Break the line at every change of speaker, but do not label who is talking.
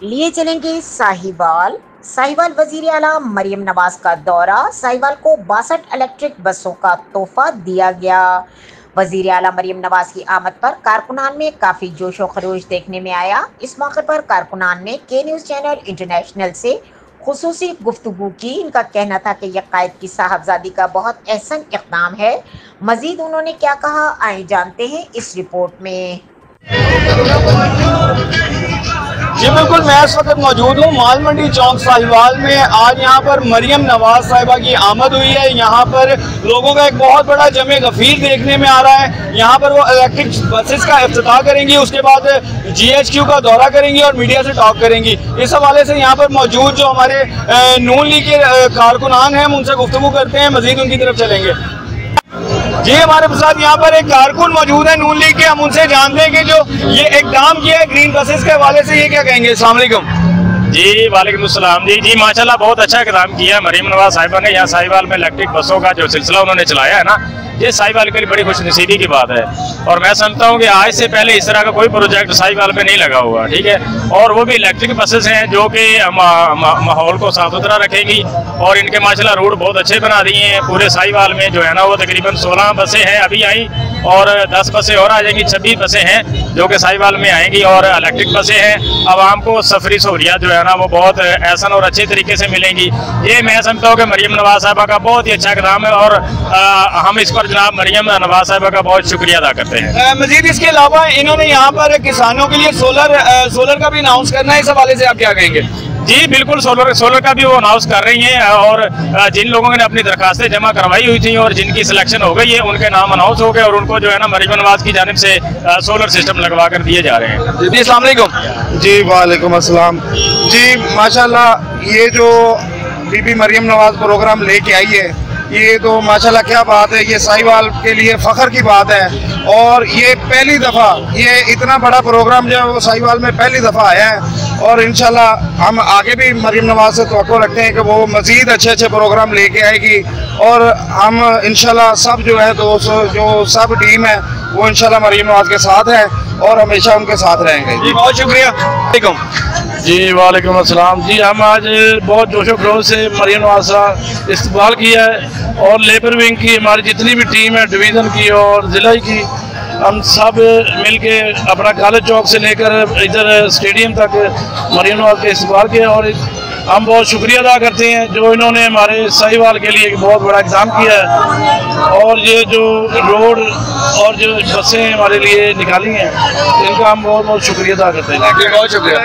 लिए चलेंगे साहिवाल। साहिवाल वजीर आला मरियम नवाज का दौरा। साहिवाल को 62 इलेक्ट्रिक बसों का तोहफा दिया गया। वजीर आला मरियम नवाज की आमद पर कारकुनान में काफी जोशो खरोश देखने में आया। इस मौके पर कारकुनान ने के न्यूज़ चैनल इंटरनेशनल से खुसूसी गुफ्तगू की। इनका कहना था कि यह कायद की साहबजादी का बहुत अहसन इक़दाम है। मजीद उन्होंने क्या कहा, आए जानते हैं इस रिपोर्ट में।
जी बिल्कुल, मैं इस वक्त मौजूद हूँ माल मंडी चौक साहिवाल में। आज यहाँ पर मरियम नवाज साहिबा की आमद हुई है। यहाँ पर लोगों का एक बहुत बड़ा जमे गफीर देखने में आ रहा है। यहाँ पर वो इलेक्ट्रिक बसेस का इफ्तिताह करेंगी, उसके बाद GHQ का दौरा करेंगी और मीडिया से टॉक करेंगी। इस हवाले से यहाँ पर मौजूद जो हमारे नून लीग के कारकुनान हैं, हम उनसे गुफ्तगू करते हैं, मजीद उनकी तरफ चलेंगे। जी हमारे साथ यहाँ पर एक कारकुन मौजूद है नून लीग के, हम उनसे जानते हैं कि जो ये इक़दाम किया है ग्रीन बसेस के हवाले से, ये क्या कहेंगे। अस्सलाम वालेकुम।
जी वालेकुम अस्सलाम। जी माशाल्लाह बहुत अच्छा इक़दाम किया मरियम नवाज साहिबा ने। यहाँ साहिवाल में इलेक्ट्रिक बसों का जो सिलसिला उन्होंने चलाया है ना, ये साहिवाल के लिए बड़ी खुशनसीबी की बात है। और मैं समझता हूँ कि आज से पहले इस तरह का कोई प्रोजेक्ट साहिवाल में नहीं लगा हुआ, ठीक है। और वो भी इलेक्ट्रिक बसेस हैं जो कि माहौल को साफ सुथरा रखेंगी। और इनके माशाल्लाह रूट बहुत अच्छे बना दिए हैं पूरे साहिवाल में। जो है ना वो तकरीबन 16 बसें हैं अभी आई, और 10 बसें और आ जाएंगी। 26 बसें हैं जो कि साहिवाल में आएंगी और इलेक्ट्रिक बसें हैं। आवाम को सफरी सहूलियत जो है ना वो बहुत एहसन और अच्छे तरीके से मिलेंगी। ये मैं समझता हूँ कि मरियम नवाज साहिबा का बहुत ही अच्छा इक़दाम है, और हम इस पर जनाब मरियम नवाज साहिबा का बहुत शुक्रिया अदा करते हैं।
मजीद इसके अलावा इन्होंने यहाँ पर किसानों के लिए सोलर का भी अनाउंस करना है, इस हवाले से आप क्या कहेंगे।
जी बिल्कुल, सोलर का भी वो अनाउंस कर रही हैं। और जिन लोगों ने अपनी दरखास्तें जमा करवाई हुई थी और जिनकी सिलेक्शन हो गई है, उनके नाम अनाउंस हो गए और उनको जो है ना मरियम नवाज की जानिब से सोलर सिस्टम लगवा कर दिए जा रहे हैं।
जी अस्सलाम वालेकुम।
जी वालेकुम अस्सलाम। जी माशाल्लाह, ये जो बीबी मरियम नवाज प्रोग्राम लेके आई है, ये तो माशाल्लाह क्या बात है। ये साहिवाल के लिए फ़ख्र की बात है। और ये पहली दफ़ा, ये इतना बड़ा प्रोग्राम जो है वो साहिवाल में पहली दफ़ा आया है। और इंशाल्लाह हम आगे भी मरियम नवाज से तवक्को रखते हैं कि वो मज़ीद अच्छे अच्छे प्रोग्राम लेके आएगी। और हम इंशाल्लाह सब जो है दोस्तों, जो सब टीम है वो इंशाल्लाह मरियम नवाज के साथ है और हमेशा उनके साथ रहेंगे।
जी बहुत शुक्रिया।
जी वालेकुम अस्सलाम। जी हम आज बहुत जोशो खरोश से मरियम नवाज का इस्तकबाल किया है, और लेबर विंग की हमारी जितनी भी टीम है, डिवीज़न की और ज़िला की, हम सब मिल के अपना कॉलेज चौक से लेकर इधर स्टेडियम तक मरियम नवाज का इस्तकबाल किया। और हम बहुत शुक्रिया अदा करते हैं जो इन्होंने हमारे साहिवाल के लिए एक बहुत बड़ा इंतज़ाम किया है। और ये जो रोड और जो बसें हमारे लिए निकाली हैं, इनका हम बहुत बहुत शुक्रिया अदा करते हैं।
बहुत शुक्रिया।